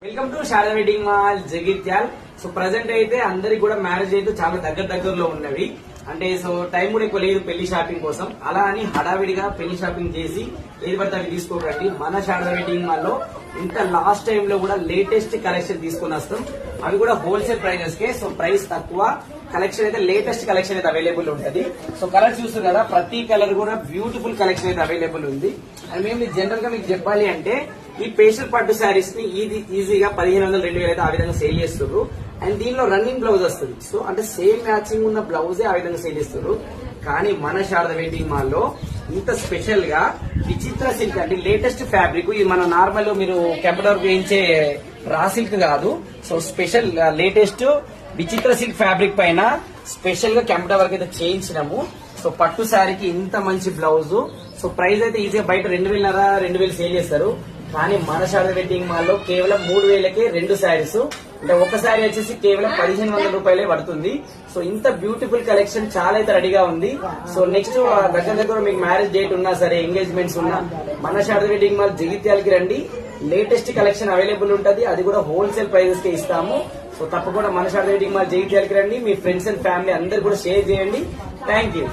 Welcome to Sharada wedding mall Jagtial. So present అయితే అందరికి కూడా మ్యారేజ్ అయితే చాలా దగ్గరలో ఉన్నవి. అంటే సో టైం కూడా ఎక్కువ లేదు పెళ్లి షాపింగ్ కోసం. అలా అని హడావిడిగా పెళ్లి షాపింగ్ చేసి ఏది పడితే అవి తీసుకోకండి. మన శారదా వెడ్డింగ్ మాల్ లో ఇంత లాస్ట్ టైం లో కూడా లేటెస్ట్ కలెక్షన్ తీసుకుని వస్తాం. అవి కూడా హోల్సేల్ ప్రైజెస్ కే. సో ప్రైస్ తక్కువ, కలెక్షన్ అయితే లేటెస్ట్ కలెక్షన్ అయితే అవైలబుల్ ఉంటుంది. సో కలర్ చూస్తారు కదా, ప్రతి కలర్ కూడా బ్యూటిఫుల్ కలెక్షన్ అయితే అవైలబుల్ ఉంది. అండ్ మేము జనరల్ గా మీకు చెప్పాలి అంటే ఈ పేస్టల్ పట్టు శారీస్ ని ఈజీగా 1500 2000 అయితే ఆ విధంగా సేల్ చేస్తున్నారు. అండ్ దీనిలో రన్నింగ్ బ్లౌజ్ వస్తుంది. సో అంటే సేమ్ మ్యాచింగ్ ఉన్న బ్లౌజే ఆ విధంగా సేల్ చేస్తున్నారు. కానీ మన శారదా వెడ్డింగ్ మాల్ లో ఇంత స్పెషల్ గా విచిత్ర సిల్క్ అంటే లేటెస్ట్ ఫ్యాబ్రిక్, ఇది మన నార్మల్ మీరు కంప్యూటర్ వేయించే రా సిల్క్ కాదు. సో స్పెషల్ లేటెస్ట్ విచిత్ర సిల్క్ ఫ్యాబ్రిక్ పైన స్పెషల్ గా కంప్యూటర్ వర్క్ అయితే చేయించినాము. సో పట్టు శారీకి ఇంత మంచి బ్లౌజ్. సో ప్రైస్ అయితే ఈజీగా బయట 2500 సేల్ చేస్తారు. కానీ మన శారదా వెడ్డింగ్ మాల్ లో కేవలం 3000కే 2 శారీస్. అంటే ఒక శారీ వచ్చేసి కేవలం 1500 రూపాయలే పడుతుంది. సో ఇంత బ్యూటిఫుల్ కలెక్షన్ చాలా అయితే రెడీగా ఉంది. సో నెక్స్ట్ దగ్గర మీకు మ్యారేజ్ డేట్ ఉన్నా సరే, ఎంగేజ్మెంట్స్ ఉన్నా మన శారదా వెడ్డింగ్ మాల్ జగిత్యాలకి రండి. లేటెస్ట్ కలెక్షన్ అవైలబుల్ ఉంటుంది. అది కూడా హోల్సేల్ ప్రైజెస్ కే ఇస్తాము. సో తప్పకుండా మన శారదా వెడ్డింగ్ మాల్ జగిత్యాలకి రండి. మీ ఫ్రెండ్స్ అండ్ ఫ్యామిలీ అందరు కూడా షేర్ చేయండి. Thank you.